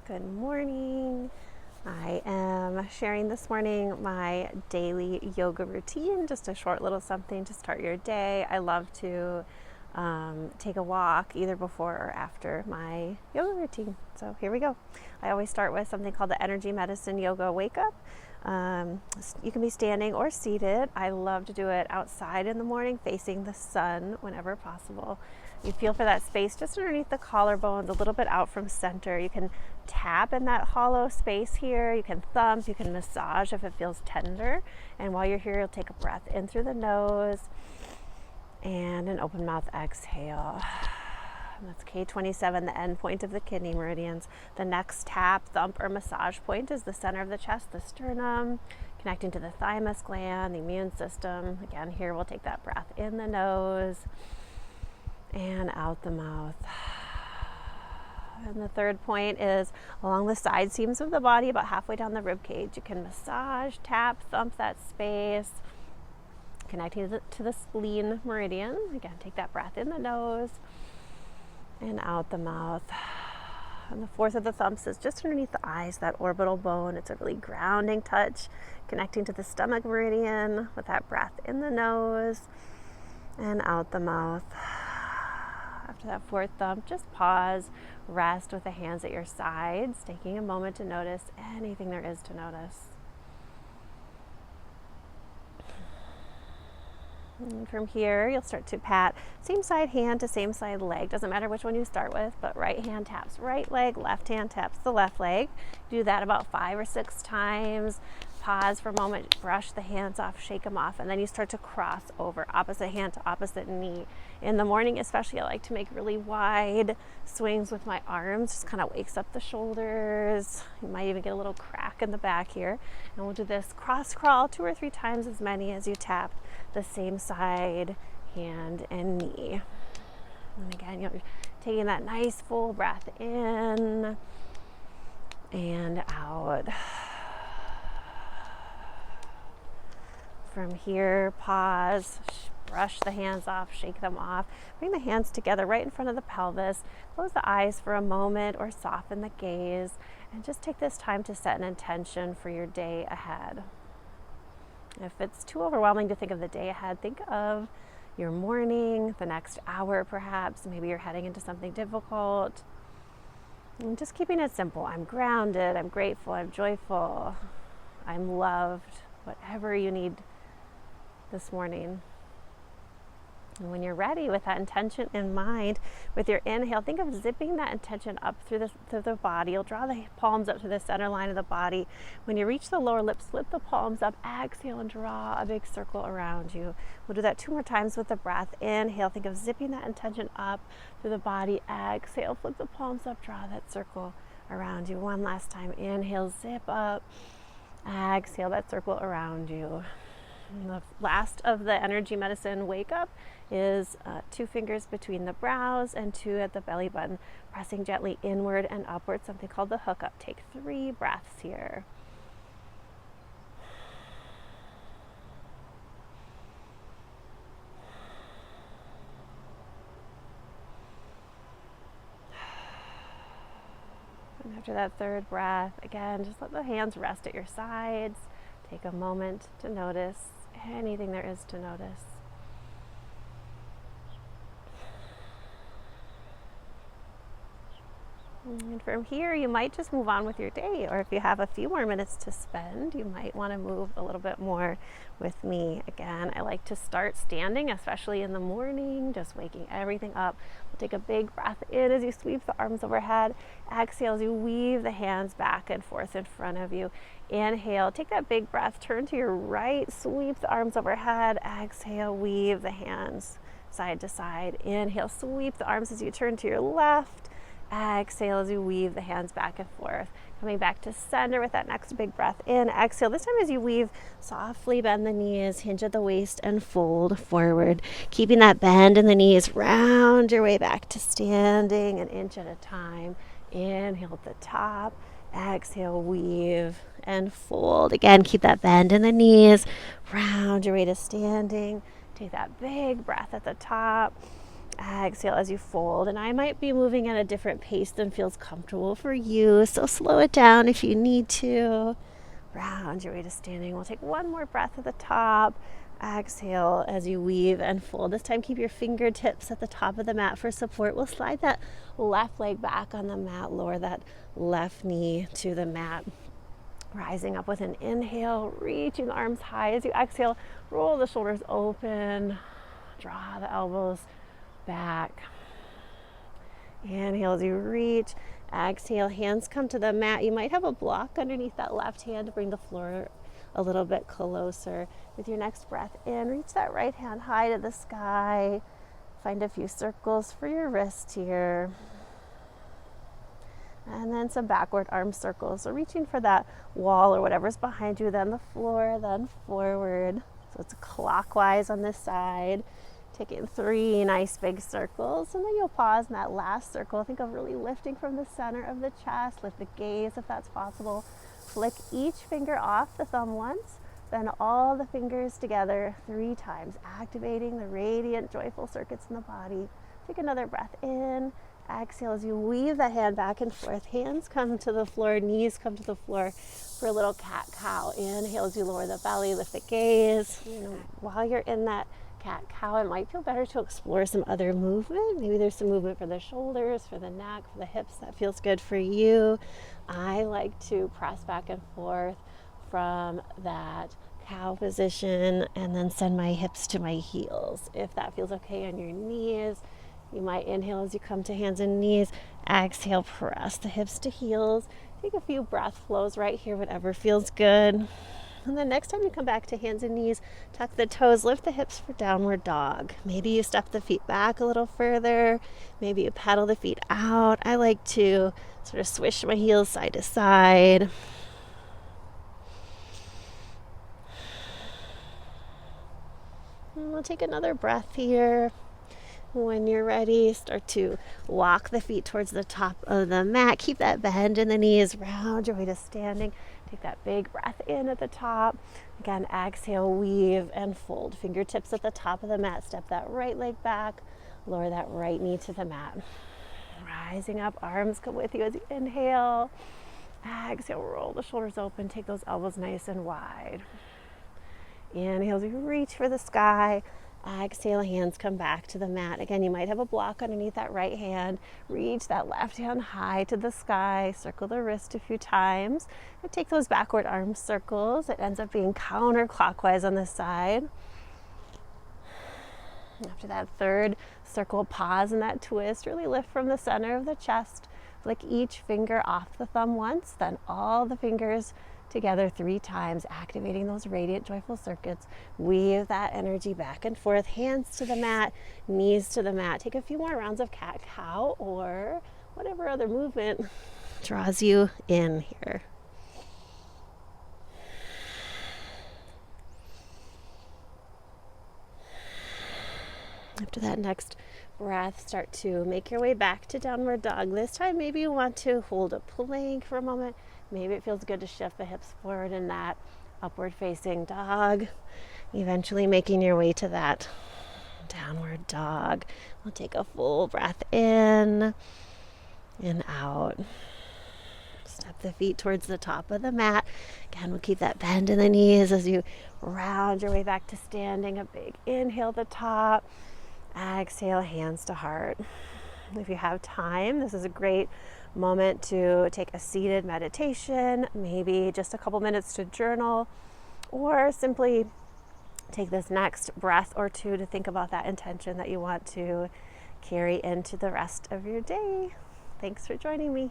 Good morning. I am sharing this morning my daily yoga routine, just a short little something to start your day. I love to take a walk either before or after my yoga routine. So here we go. I always start with something called the Energy Medicine Yoga Wake Up. You can be standing or seated. I love to do it outside in the morning, facing the sun whenever possible. You feel for that space just underneath the collarbones, a little bit out from center. You can tap in that hollow space here. You can thump, you can massage if it feels tender. And while you're here, you'll take a breath in through the nose and an open mouth exhale. And that's K27, the end point of the kidney meridians. The next tap, thump, or massage point is the center of the chest, the sternum, connecting to the thymus gland, the immune system. Again, here we'll take that breath in the nose and out the mouth. And the third point is along the side seams of the body, about halfway down the rib cage. You can massage, tap, thump that space, connecting to the spleen meridian. Again, take that breath in the nose and out the mouth. And the fourth of the thumps is just underneath the eyes, that orbital bone. It's a really grounding touch, connecting to the stomach meridian with that breath in the nose and out the mouth. After that fourth thump, just pause, rest with the hands at your sides, taking a moment to notice anything there is to notice. And from here, you'll start to pat same side hand to same side leg. Doesn't matter which one you start with, but right hand taps right leg, left hand taps the left leg. Do that about 5 or 6 times. Pause for a moment, brush the hands off, shake them off, and then you start to cross over opposite hand to opposite knee. In the morning especially, I like to make really wide swings with my arms, just kind of wakes up the shoulders. You might even get a little crack in the back here. And we'll do this cross crawl 2 or 3 times as many as you tap the same side, hand and knee. And again, you're taking that nice full breath in and out. From here, pause, brush the hands off, shake them off. Bring the hands together right in front of the pelvis. Close the eyes for a moment or soften the gaze. And just take this time to set an intention for your day ahead. If it's too overwhelming to think of the day ahead, think of your morning, the next hour perhaps. Maybe you're heading into something difficult. And just keeping it simple. I'm grounded, I'm grateful, I'm joyful, I'm loved. Whatever you need this morning. And when you're ready with that intention in mind, with your inhale, think of zipping that intention up through the body. You'll draw the palms up to the center line of the body. When you reach the lower lip, slip the palms up, exhale and draw a big circle around you. We'll do that 2 more times with the breath. Inhale, think of zipping that intention up through the body. Exhale, flip the palms up, draw that circle around you. One last time. Inhale, zip up. Exhale that circle around you. And the last of the Energy Medicine Wake Up is 2 fingers between the brows and 2 at the belly button, pressing gently inward and upward, something called the hook up. Take 3 breaths here. And after that third breath, again, just let the hands rest at your sides. Take a moment to notice anything there is to notice. And from here, you might just move on with your day, or if you have a few more minutes to spend, you might want to move a little bit more with me. Again, I like to start standing, especially in the morning, just waking everything up. We'll take a big breath in as you sweep the arms overhead. Exhale as you weave the hands back and forth in front of you. Inhale, take that big breath, turn to your right, sweep the arms overhead. Exhale, weave the hands side to side. Inhale, sweep the arms as you turn to your left. Exhale as you weave the hands back and forth. Coming back to center with that next big breath in. Exhale. This time as you weave, softly bend the knees, hinge at the waist, and fold forward. Keeping that bend in the knees, round your way back to standing, an inch at a time. Inhale at the top. Exhale, weave and fold. Again, keep that bend in the knees, round your way to standing. Take that big breath at the top. Exhale as you fold, and I might be moving at a different pace than feels comfortable for you, so slow it down if you need to. Round your way to standing. We'll take one more breath at the top. Exhale as you weave and fold. This time keep your fingertips at the top of the mat for support. We'll slide that left leg back on the mat, lower that left knee to the mat. Rising up with an inhale, reaching the arms high. As you exhale, roll the shoulders open, draw the elbows back. Inhale as you reach. Exhale, hands come to the mat. You might have a block underneath that left hand to bring the floor a little bit closer. With your next breath in, reach that right hand high to the sky. Find a few circles for your wrist here. And then some backward arm circles. So reaching for that wall or whatever's behind you, then the floor, then forward. So it's clockwise on this side. Taking 3 nice big circles, and then you'll pause in that last circle. Think of really lifting from the center of the chest. Lift the gaze if that's possible. Flick each finger off the thumb once, then all the fingers together 3 times, activating the radiant, joyful circuits in the body. Take another breath in. Exhale as you weave that hand back and forth. Hands come to the floor, knees come to the floor for a little cat-cow. Inhale as you lower the belly, lift the gaze. While you're in that cat-cow, it might feel better to explore some other movement. Maybe there's some movement for the shoulders, for the neck, for the hips that feels good for you. I like to press back and forth from that cow position and then send my hips to my heels. If that feels okay on your knees, you might inhale as you come to hands and knees. Exhale, press the hips to heels. Take a few breath flows right here, whatever feels good. And then next time you come back to hands and knees, tuck the toes, lift the hips for downward dog. Maybe you step the feet back a little further. Maybe you pedal the feet out. I like to sort of swish my heels side to side. And we'll take another breath here. When you're ready, start to walk the feet towards the top of the mat. Keep that bend in the knees. Round your way to standing. Take that big breath in at the top. Again, exhale, weave and fold. Fingertips at the top of the mat. Step that right leg back. Lower that right knee to the mat. Rising up, arms come with you as you inhale. Exhale, roll the shoulders open. Take those elbows nice and wide. Inhale as you reach for the sky. Exhale, hands come back to the mat. Again, you might have a block underneath that right hand. Reach that left hand high to the sky. Circle the wrist a few times. And take those backward arm circles. It ends up being counterclockwise on this side. After that third circle, pause in that twist. Really lift from the center of the chest. Flick each finger off the thumb once, then all the fingers together 3 times, activating those radiant, joyful circuits. Weave that energy back and forth, hands to the mat, knees to the mat. Take a few more rounds of cat-cow or whatever other movement draws you in here. After that next breath, start to make your way back to downward dog. This time, maybe you want to hold a plank for a moment. Maybe it feels good to shift the hips forward in that upward facing dog. Eventually making your way to that downward dog. We'll take a full breath in and out. Step the feet towards the top of the mat. Again, we'll keep that bend in the knees as you round your way back to standing. A big inhale at the top. Exhale, hands to heart. If you have time, this is a great moment to take a seated meditation, maybe just a couple minutes to journal, or simply take this next breath or two to think about that intention that you want to carry into the rest of your day. Thanks for joining me.